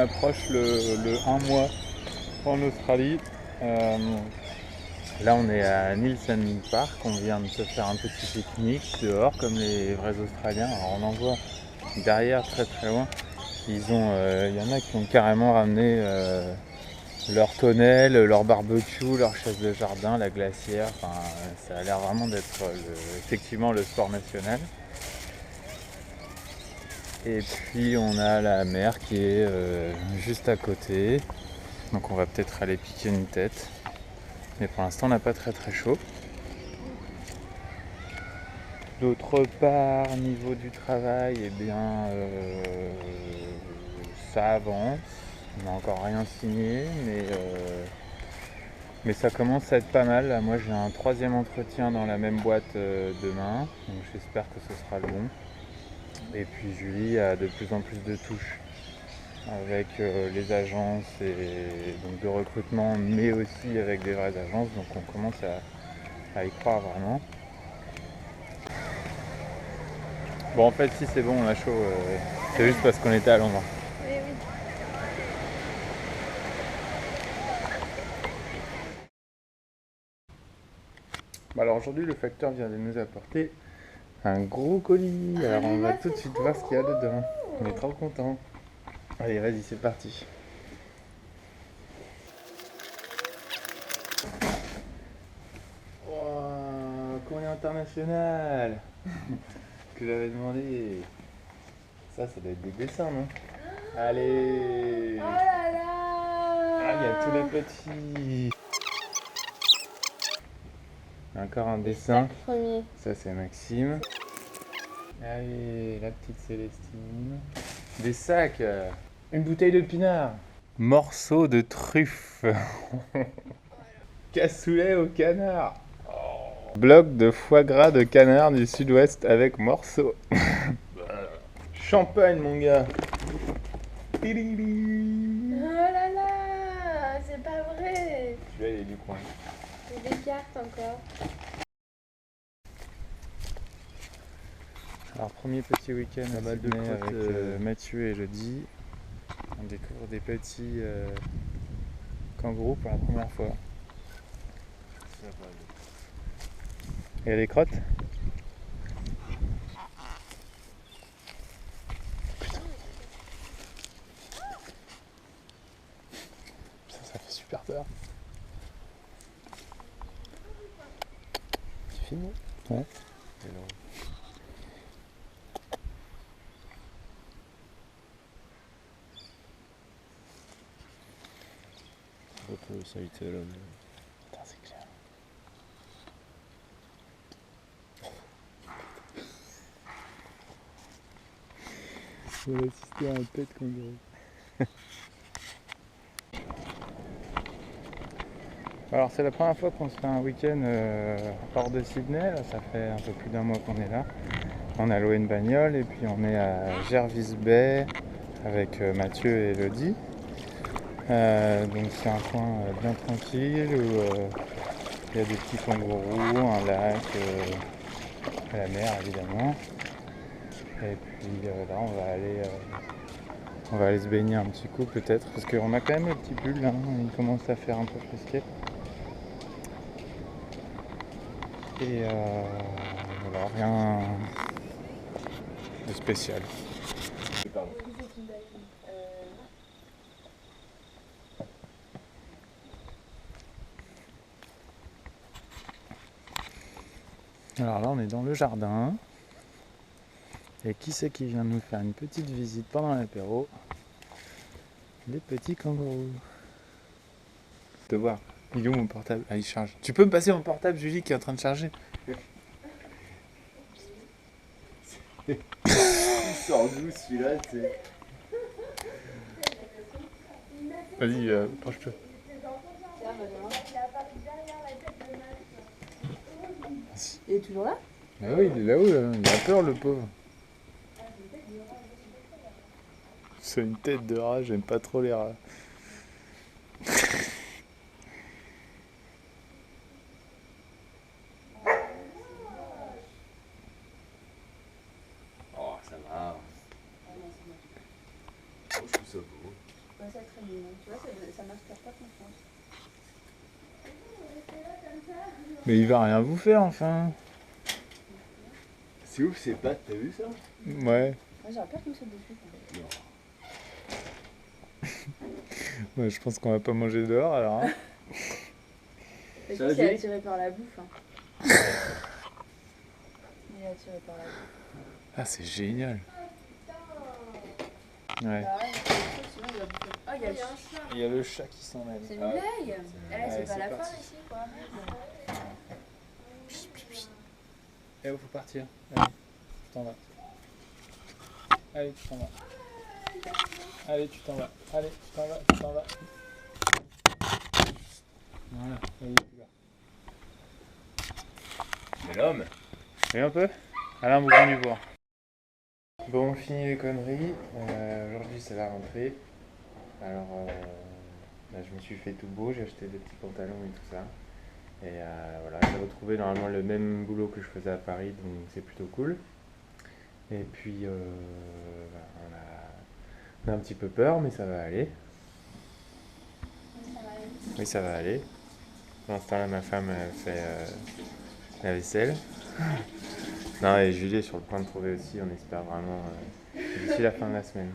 approche le 1 mois en Australie. Là on est à Nielsen Park, on vient de se faire un petit pique-nique dehors comme les vrais Australiens. Alors on en voit derrière très très loin, y en a qui ont carrément ramené leur tonnelle, leur barbecue, leur chaise de jardin, la glacière. Enfin, ça a l'air vraiment d'être effectivement le sport national. Et puis on a la mer qui est juste à côté, donc on va peut-être aller piquer une tête. Mais pour l'instant on n'a pas très très chaud. D'autre part, niveau du travail, eh bien ça avance. On n'a encore rien signé, mais ça commence à être pas mal. Là, moi j'ai un 3e entretien dans la même boîte demain, donc j'espère que ce sera le bon. Et puis Julie a de plus en plus de touches avec les agences et donc de recrutement, mais aussi avec des vraies agences, donc on commence à y croire vraiment. Bon, en fait si c'est bon, on a chaud, c'est juste parce qu'on était à Londres. Oui, oui. Bon, alors aujourd'hui le facteur vient de nous apporter un gros colis, alors on va tout de suite voir ce qu'il y a dedans. On est trop contents. Allez, vas-y, c'est parti. Wow, courrier international que j'avais demandé. Ça doit être des dessins, non? Allez! Oh là là! Ah, il y a tous les petits. Encore un dessin. Premier. Ça, c'est Maxime. Allez, la petite Célestine. Des sacs. Une bouteille de pinard. Morceau de truffe. Cassoulet au canard. Bloc de foie gras de canard du sud-ouest avec morceau. Champagne, mon gars. Oh là là! C'est pas vrai! Celui-là, il est du coin. Et des cartes encore. Alors, premier petit week-end à mal de Sydney potes, avec Mathieu et Elodie. On découvre des petits kangourous pour la première fois. Il y a des crottes? Ça fait super peur. C'est fini? Ouais. Ça a été là. Putain, c'est clair. On va assister à un pet kangourou. Alors c'est la première fois qu'on se fait un week-end hors de Sydney. Là, ça fait un peu plus d'un mois qu'on est là. On a loué une bagnole et puis on est à Jervis Bay avec Mathieu et Elodie. Donc c'est un coin bien tranquille où il y a des petits kangourous, un lac, la mer évidemment. Et puis là on va aller se baigner un petit coup peut-être parce qu'on a quand même le petit pull là, il commence à faire un peu frisquet. Et voilà, rien de spécial. Alors là on est dans le jardin. Et qui c'est qui vient de nous faire une petite visite pendant l'apéro? Les petits kangourous. De voir. Il est où mon portable? Ah, il charge. Tu peux me passer mon portable, Julie, qui est en train de charger? Il sort d'où celui-là, tu sais? Vas-y, penche-toi. Il est toujours là? Ah oui, il est là-haut, là. Il a peur, le pauvre. C'est une tête de rat, j'aime pas trop les rats. Oh, ça va. Oh, je trouve ça beau. trouve ça très mignon. Tu vois, ça m'inspire pas confiance. Mais il va rien vous faire enfin. C'est ouf, c'est pattes, t'as vu ça? Ouais. Moi, j'aurais peur qu'il me saute dessus. Ouais, je pense qu'on va pas manger dehors alors. Hein. Parce Ça que va, c'est Julie attiré par la bouffe. Hein. Il est attiré par la bouffe. Ah, c'est génial. Ouais. Bah ouais, sinon il va bouffer. Oh, il y a le chat. Il y a le chat qui s'en mêle. C'est une blague. Ouais, C'est pas c'est la fin parti. ici, quoi. Eh, faut partir. Allez, tu t'en vas. Allez, tu t'en vas. Allez, tu t'en vas. Allez, tu t'en vas, tu t'en vas. Voilà, allez, tu vas. Mais l'homme. Et un peu Alain Bougon du Bois. Bon, on finit les conneries. Aujourd'hui, c'est la rentrée. Alors, là, je me suis fait tout beau. J'ai acheté des petits pantalons et tout ça. Et voilà, j'ai retrouvé normalement le même boulot que je faisais à Paris, donc c'est plutôt cool. Et puis, voilà, on a un petit peu peur, mais ça va aller. Oui, ça va aller. Pour l'instant, là, ma femme elle fait la vaisselle. Non, et Julie est sur le point de trouver aussi, on espère vraiment d'ici la fin de la semaine.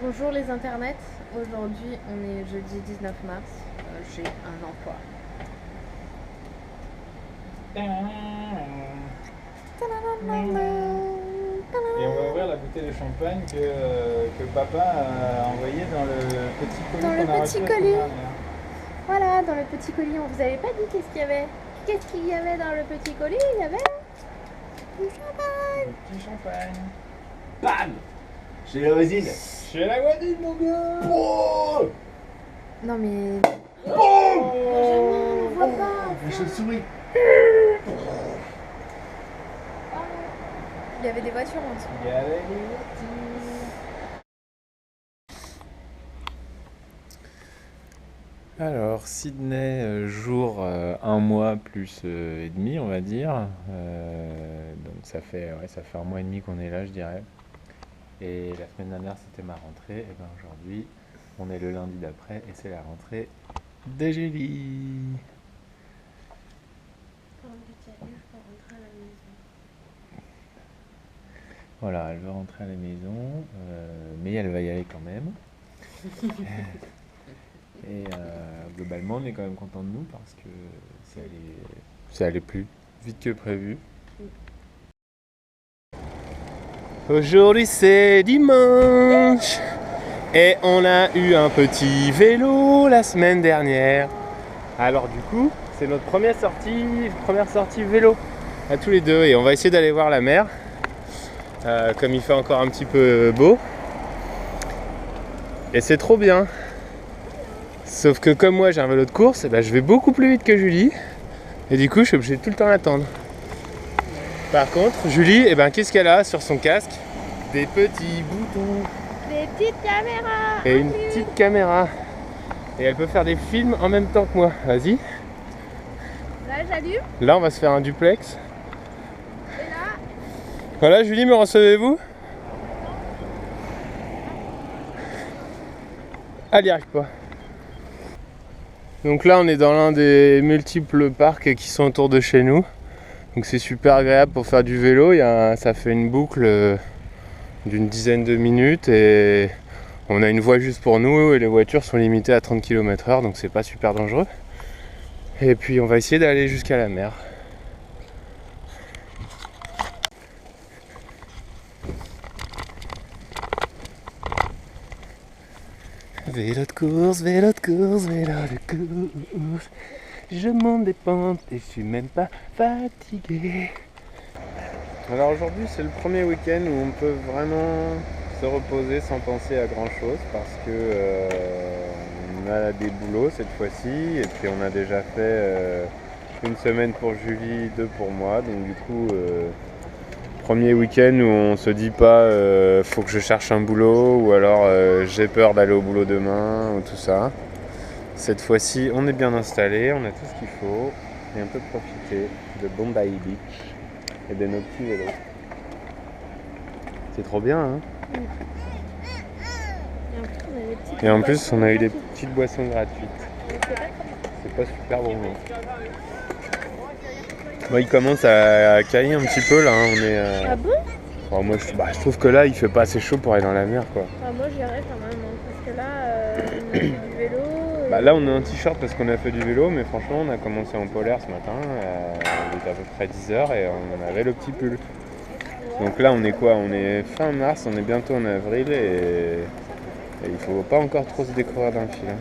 Bonjour les internets. Aujourd'hui, on est jeudi 19 mars. J'ai un emploi. Et on va ouvrir la bouteille de champagne que papa a envoyée dans le petit colis Dans le qu'on a reçu petit la colis. semaine dernière. Voilà, dans le petit colis, on vous avait pas dit qu'est-ce qu'il y avait. Qu'est-ce qu'il y avait dans le petit colis? Il y avait du champagne. Le petit champagne. Bam. Chez la voisine. Chez la voisine, mon gars. Oh. Non mais... Boum. Benjamin, on voit pas. La chauve-souris. Il y avait des voitures en dessous. Il y avait les voitures. Alors, Sydney, jour 1 mois plus et demi, on va dire. Donc ça fait 1 mois et demi qu'on est là, je dirais. Et la semaine dernière, c'était ma rentrée. Et bien aujourd'hui, on est le lundi d'après et c'est la rentrée de Julie. Voilà, elle veut rentrer à la maison, mais elle va y aller quand même. Et globalement, on est quand même content de nous parce que c'est allé plus vite que prévu. Aujourd'hui, c'est dimanche et on a eu un petit vélo la semaine dernière. Alors du coup, c'est notre première sortie vélo à tous les deux et on va essayer d'aller voir la mer. Comme il fait encore un petit peu beau. Et c'est trop bien. Sauf que comme moi j'ai un vélo de course, eh ben, je vais beaucoup plus vite que Julie. Et du coup je suis obligé de tout le temps l'attendre. Par contre, Julie, eh ben, qu'est-ce qu'elle a sur son casque? Des petits boutons. Des petites caméras. Et une petite caméra. Et elle peut faire des films en même temps que moi. Vas-y. Là, j'allume. Là on va se faire un duplex. Et là, Voilà, Julie, me recevez-vous? Elle n'y arrive pas. Donc là, on est dans l'un des multiples parcs qui sont autour de chez nous. Donc c'est super agréable pour faire du vélo. Ça fait une boucle d'une dizaine de minutes et on a une voie juste pour nous et les voitures sont limitées à 30 km/h, donc c'est pas super dangereux. Et puis on va essayer d'aller jusqu'à la mer. Vélo de course, vélo de course, vélo de course. Je monte des pentes et je suis même pas fatigué. Alors aujourd'hui c'est le premier week-end où on peut vraiment se reposer sans penser à grand chose parce que on a des boulots cette fois-ci et puis on a déjà fait 1 semaine pour Julie, 2 pour moi, donc du coup premier week-end où on se dit pas faut que je cherche un boulot ou alors j'ai peur d'aller au boulot demain ou tout ça. Cette fois-ci on est bien installé, on a tout ce qu'il faut et on peut profiter de Bondi Beach et de nos petits vélos. C'est trop bien, hein? Et en plus, on a eu des petites boissons gratuites. C'est pas super bon. Bon, il commence à cailler un petit peu là. Hein. On est. Ah bon? Bon, moi, je trouve que là, il fait pas assez chaud pour aller dans la mer, quoi. Ah, moi j'irais quand même, hein, parce que là, on a fait du vélo. Et... Bah là, on a un t-shirt parce qu'on a fait du vélo, mais franchement, on a commencé en polaire ce matin. Il était à peu près 10h et on avait le petit pull. Donc là, on est quoi? On est fin mars, on est bientôt en avril et il faut pas encore trop se découvrir dans le fil. Hein.